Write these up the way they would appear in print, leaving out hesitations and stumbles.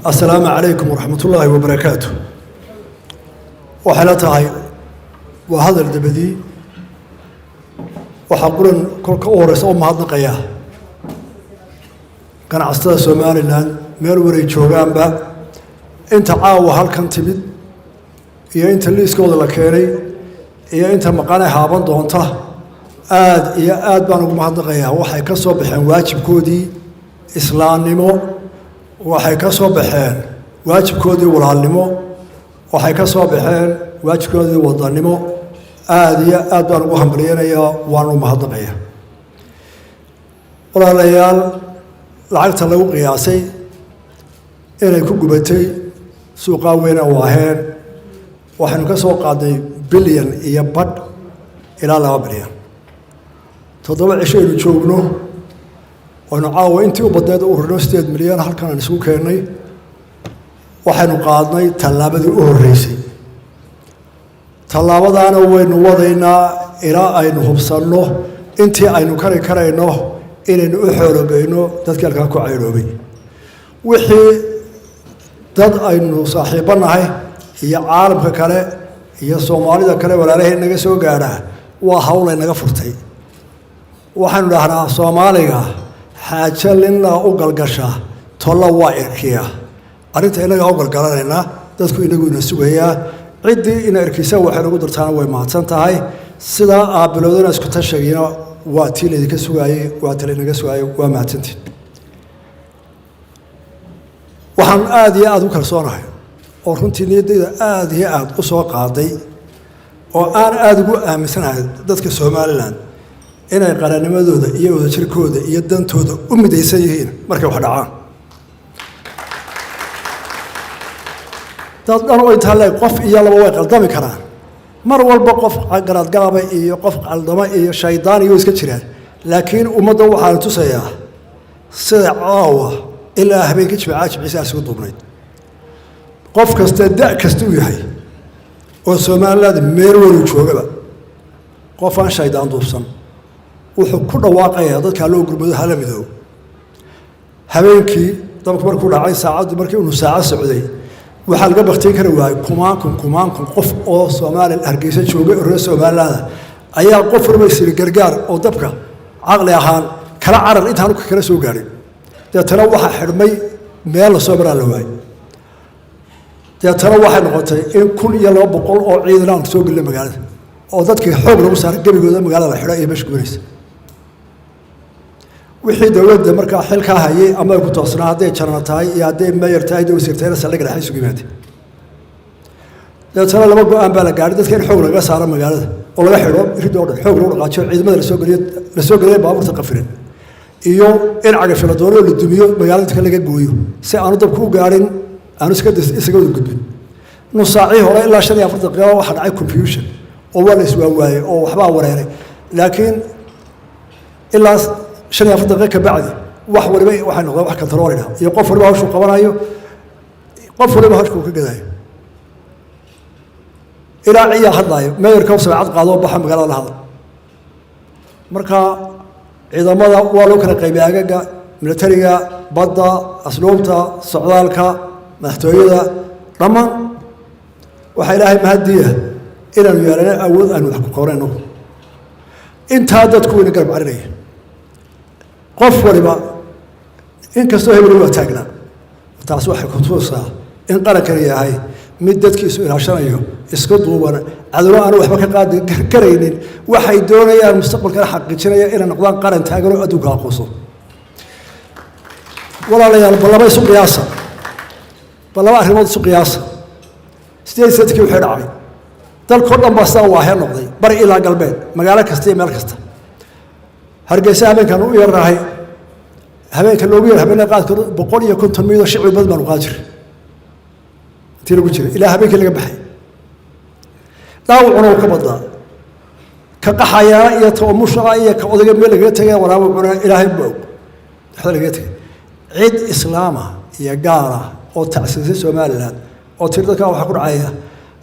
السلام عليكم ورحمة الله وبركاته. وحالتها وهذا الدبدي وحقولن كل كورس أو ما هذا كان عستاد سومالي لان ميل وري جوغان با انت عاو halkan timid iyo inta liiskooda la keenay iyo inta maqaanay haaban doonta aad iyo aad baan ugu mahadnaqayaa waxay ka soo baxeen waajibkoodii islaamnimo waxay ka soo baxeen waajibkoodii walaalnimo waxay ka soo baxeen waajibkoodii wadanimo aad iyo aad baan ugu hambalyeeyaa waan u mahadnaqayaa walaalayaal lacagta lagu qiyaasay inay ku gubatay suuqa weyn oo aheen waxaanu ka soo qaaday bilyan iyo badh ilaa 2 bilyan 7 cisho aynu joogno waanu caawa intii u badneed u rino 8 milyan halkan aan isugu keennay waxaanu qaadnay tallaabadii u horreysay tallaabadaana waynu wadaynaa ilaa aynu hubsanno intii aynu kari karayno inaynu u xoologeyno dadka halkaa ku cayroobay wixii dad aynu saaxiibanahay iyo caalamka kale iyo Soomaalida kale walaalaheen naga soo gaadhaa waa hawl ay naga furtay waxaanu dhahnaa Soomaaliga xaajo lina u galgasha tolla waa irkiya arinta inaga u galgalanayna dadku inagu ina sugayaa cidii ina irkiisa waxa lagu dartaana way maadsan tahay sida aabilowdana isku tashagina waa tiileedii ka sugaayay waa tale inaga sugaayay waa maadsantiin waxaan aad iyo aad u kalsoonahay oo runtii niyadayda aad iyo aad u soo qaaday oo aan aad ugu aaminsanahay dadka Soomaaliland inay qarannimadooda iyo wadajirkooda iyo dantooda u midaysan yihiin markay wax dhacaan dad dhan oo inta la qof iyo laba way qaldami karaan mar walba qof garad galaba iyo qof qaldama iyo shaydaan iyo iska jiraan laakiin ummadda waxaan tusayaa sida caawa ilaa habeenkii jimcaha isugu duubnayd qof kasta da' kasta u yahay oo Soomaaliland meel wali joogaba qof aan shaydaan duubsan wuxuu ku dhawaaqayaa dadka loo gurmado hala midoob habeenkii dabka markuu dhacay saacadu markii uu saaca socday waxa laga baqtay kara waay kumaan qof oo Soomaaliland Hargeysa joogay oo Soomaaliland ayaa qof rumaysiga gargaar oo dabka aqli ahaan kala carar intaan ku kala soo gaarin deetana waxa xirmay meel la soo maraa la waay deetana waxa noqotay in 1200 oo ciidan soo galay magaalada oo dadkii xoog lagu saaray gabigooda magaalada la xiray iyo meesha gubanaysa wixii dawladda markaa xilka hayay ama ku toosnaa haday jarna tahay iyo haday mayor tahay oo sirtayna saldhig dhaxay isugu yimaatay deetana laba go'aan baa la gaaray dadkii xoog laga saaray magaalada oo laga xiro iridoo dhan xoog lagu dhaqaajiyo ciidamada la soo galay baabuurta qafirin iyo in cagafila dooro la dumiyo magaalada ka laga gooyo si aanu dabku u gaarin aanu isaga gudbin nusaaci hore ilaa 45 daqiiqo waxa dhacay confusion oo wala iswaawaaye oo waxba wareeray laakiin ilaa 45 daqiiqo ka bacdi wax waliba waxa noqday wax controlina iyo qof waliba hawshu qabanayo qof waliba hawshu ka gadayo ilaa ciyaar hadlaayo mayorka sabcad qaado baxa magaalada lahada marka ciidamada waa loo kala qaybiyay agaga militariga badda asluubta socdaalka madaxtooyada dhamaan waxa ilaahay mahadiya inaan yeelano awood aan wax ku qorayno inta dadku ina garab carinay qof waliba in kastoo hebel waa taagna taas waxay ku tuusaa in qarankan yahay mid dadkiisu ilaashanayo isku duuban cadalo aan waxba ka qaadi karaynin waxay doonayaan mustaqbalka xaqiijinaya inay noqdaan qaran taagan oo adduunka aqoonso walaalayaal balaba isu qiyaasa balaba arrimood isu qiyaasa sidee sadkii waxay dhacay dalka dhan baa saa waa heer noqday bari ilaa galbeed magaalo kasta iyo meel kasta Hargeysa habeenkan u yarahay habeenka loogu yar habeen qaadkooda 150 milyan shicib bad baan u qaajir intii lagu jiray ilaa habeenkii laga baxay daawucuna ka badnaa ka qaxaya iyo toomusha iyo ka odayga meel laga tagay walaabo cuna ilaahay buu waxa laga tagay cid islaama iyo gaara oo tacsisay Soomaaliland oo tirada waxa ku dhacaya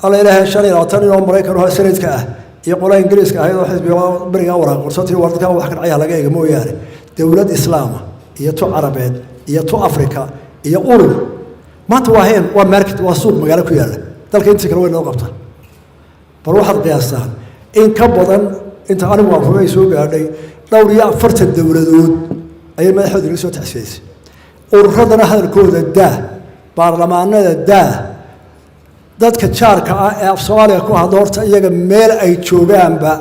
alla ilaahay shalay oo tan oo Mareykan oo sanadka ah iyo qolada Ingiriiska ah oo xisbiga bariga waraaq qorsatay wararka wax ka dhacaya laga eego mooyaane dawlad islaama iyo to Carabeed iyo to Afrika iyo urur maanta waa heen waa market waa suuq magaalo ku yaala dalka intii kale way noo qabtaan bal waxaad qiyaastaan in ka badan inta anigu waan hubay soo gaadhay dhowr iyo 40 dowladood ayay madaxdooda laga soo taxsiisay ururadana hadalkooda daa baarlamaanada daa dadka jaarka ah ee af Soomaaliya ku hadla horta iyaga meel ay joogaanba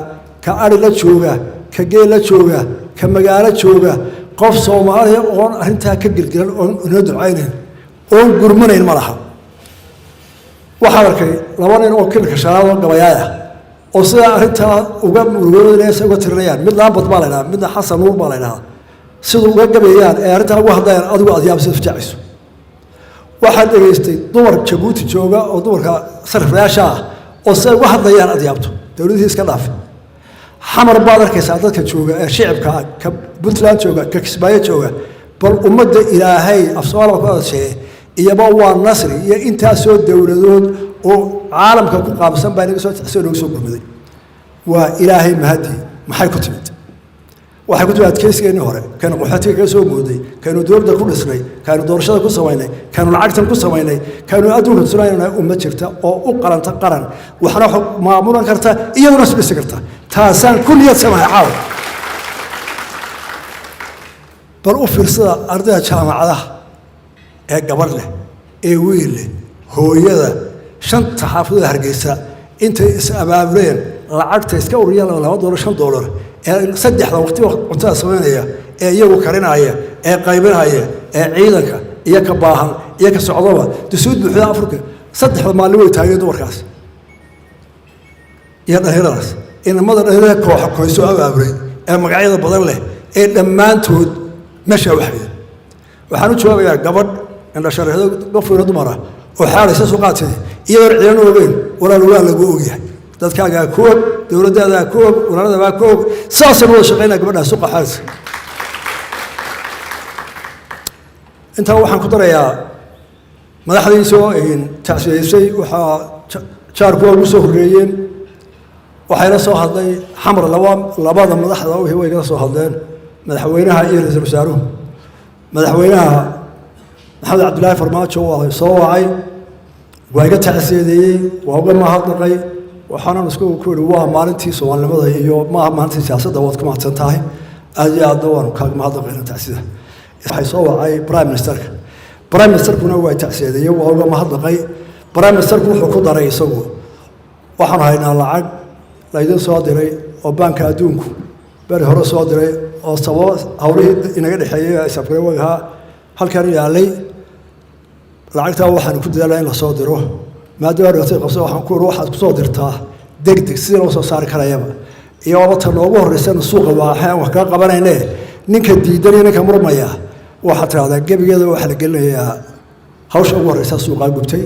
ka ari la jooga ka geel la jooga ka magaalo jooga qof Soomaaliya oo arinta ka gilgilan oo inoo ducaynayn oo gurmanayn malaha waxa arkay laba nin oo kilka sharaado gabayaya oo sida arinta uga murugoonaysa uga tirinayaan mid laan bad baa midna xasan nuur baa leeyahay sidoo uga gabayaan ee arinta ugu hadlayaan adigu adyaabsi ficayso waxaan dhageystay dumar Jabuuti jooga oo dumarka sariflayaasha ah oo say uga hadlayaan adyaabto dawladda iska dhaaf xamar baad arkaysaa dadka jooga ee shicibka ka Puntland jooga ka Kismaayo jooga bal ummadda Ilaahay af Soomaaliya ku hadashay iyaba waa nasri iyo intaas oo dawladood oo caalamka ku qaabsan baa inaga soo taxsiin soo gurmaday waa Ilaahay mahadi maxay ku timid waxay ku timid adkeysigeena hore kan qaxootiga ka soo mooday kan dowladda ku dhisnay kan doorashada ku sameynay kan lacagtan ku sameynay kan adduunka sunaynaa ummad jirta oo u qaranta qaran waxna maamulan karta iyaduna isbisi karta taasaan kulliyad samay caaw bal u fiirsada ardayda jaamacadaha ee gabar leh ee wiil leh hooyada shanta xaafadda Hargeysa intay is abaabuleen lacagta iska uriyaan $2 $5 ee saddexda waqti cuntada sameynaya ee iyagu karinaya ee qaybinaya ee ciidanka iyo ka baahan iyo ka socdaba dasuud buuxda Afrika saddexda maalin way taageen dumarkaas iyo dhalinyaradaas inamada dhalinyarada koox kooxo abaabulay ee magacyada badan leh ee dhammaantood meesha waxaan u joogayaa gabadh inta sharaxdo qofka dumar ah oo xaalaysa suuqaadtay iyadoo ciidan ogeyn walaal lagu ogyahay dadkaaga koob dawladda koob walaalada koob saasoo wada shaqeynaa gabadha suuqa xaalaysa inta waxaan ku darayaa madaxdiisa oo taxsiisay waxa jaarku ugu soo horeeyeen waxayna soo hadlay xamar labada madaxda oo way ka soo hadleen madaxweynaha iyo ra'iisul wasaaruhu madaxweynaha محمد عبد الله فرماجو وصوعي وإجا تعسيدي وهو ما هضقي وحنا نسكو كل واه مالنتي سوال لماذا يو ما مالنتي سياسة دوت كم تنتهي أجي أدوان كاج ما هضقي تعسيده حيصوعي برايم مينستر كنا هو تعسيدي وهو ما هضقي برايم مينستر كنا حكومة رئيسه وحنا هنا العقد ليدن صادري وبنك أدونكو بري هرا صادري وصوا هوري إنك الحياة سافروا وجها هل كان يعلي lacagta waxaan ku dadaalay in la soo diro maadaama rootiga qabso waxaan ku ruuxaad ku soo dirtaa degdeg si loo soo saari karayaba iyo wata noogu horeysan suuqa waxaan wax ka qabanayne ninka diidan ninka murmaya waxa tiraahdaa gabigeeda waxa la gelinayaa hawsha ugu horeysa suuqa gubtay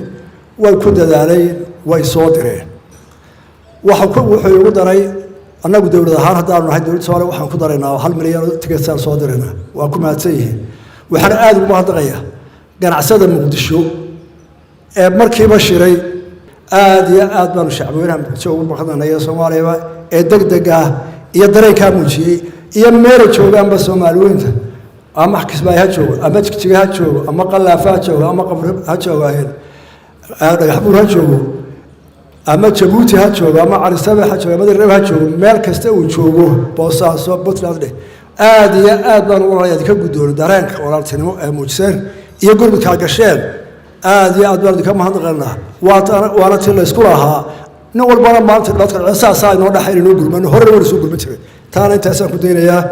way ku dadaalay way soo direen wuxuu ugu daray annagu dawlad ahaan haddaan nahay dawladda Soomaaliya waxaan ku daraynaa 1 milyan oo tigidhsan soo dirayna waa ku mahadsan yihiin waxaan aad ugu mahadnaqayaa ganacsada Muqdisho ee markiiba shiray aad iyo aad baan shacabweynaha Muqdisho ugu mahadnaqayaa Soomaaliya ee degdega iyo dareenka muujiyay iyo meel joogaanba Soomaaliyeynta ama Kismaayo ha joogo ama Jigjiga ha joogo ama Qalaafa ha joogo ama Qabri ha joogo dhagaxbuur ha joogo ama Jabuuti ha joogo ama Carisabe ha joogo ama Reeb ha joogo meel kasta uu joogo Boosaaso Puntland aad iyo aad baan u walaalayaal ka guddoon dareenka walaaltinimo ee muujiseen iyo gurmadka gasheen aad iyo aad baan ka mahadnaqaynaa waana tii la isku lahaa nin walbana maanta dadka asaasa inoo dhaxay inuu gurmano hore war soo gurman jiray taana intaasaan ku daynayaa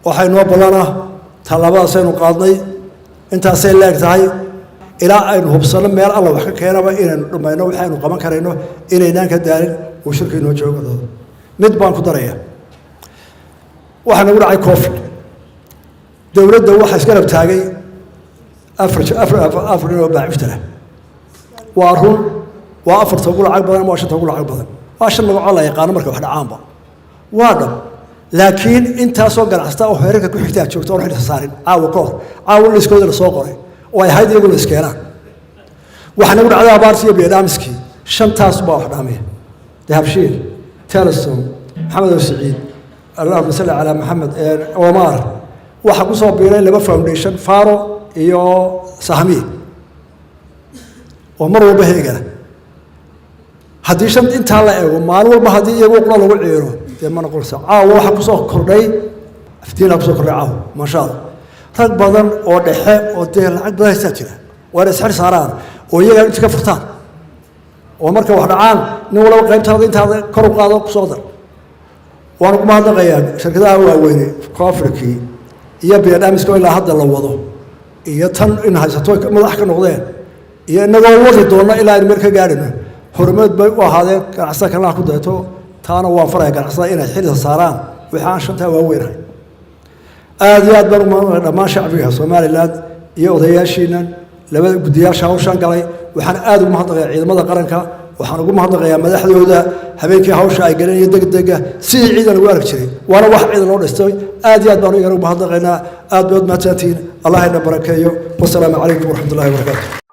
waxay noo balana talabadaas aynu qaadnay intaasay leegtahay ilaa aynu hubsano meel alla wax ka keenaba inaynu dhamayno waxaynu qaban karayno inaynaan ka daalin oo shirka inoo joogo mid baan ku darayaa waxaan ugu dhacay COVID dawladda waxa iska rab taagay afar oo baaciftana waa run waa afarta ugu lacag badan waa shanta ugu lacag badan waa shan magac la yaqaan marka wax dhacaanba waa dhab laakiin intaasoo ganacsata oo heerka ku xigtaa joogto oo xilka saarin caawa la iskooda la soo qoray oo ay hay'ad iyagu la iskeenaan waxaan ugu dhacday abaartiyo beedamiski shantaas baa wax dhaamay dahabshiil telesom maxamed saciid اللهم صل على محمد ومار waxa ku soo biiray laba foundation Faro iyo sahmiye oo mar walba heegana haddii shan intaa la eego maalin walba haddii iyagoo qura lagu ciiro dee ma noqonaysa caawa waxaa kusoo kordhay aftiinaa kusoo kordhay caawa maasha allah rag badan oo dhexe oo dee lacag badan haystaa jira waa inay isxir saaraan oo iyagaa inta ka furtaan oo marka wax dhacaan nin walaba qaybtaada intaada kor u qaado kusoo dar waanu kuma hadlaqayaa shirkadaha waaweyne koonfurkii iyo biadamiska ilaa hadda la wado iyo tan in haysato madax ka noqdeen iyo inagoo wadi doona ilaa aynu meel ka gaadhino horumad bay u ahaadeen ganacsada kalena ku dayto taana waan faraya ganacsada inay xilisa saaraan wixii aan shantaa waaweynahay aad iyo aad baan umahadnaqay dhammaan shacbiga somaliland iyo odayaashiinan labada guddiyaasha hawshaan galay waxaan aad ugu mahadnaqayaa ciidamada qaranka waxaan ugu mahadnaqayaa madaxdooda habeenkii hawsha ay galeen iyo degdega sidii ciidan ugu arki jiray waana wax ciidan loo dhistay aad iyo aad baan igana ugu mahadnaqaynaa aad baad mahadsantihiin allah ina barakeeyo wasalaamu calaykum waraxmatullahi wabarakaatu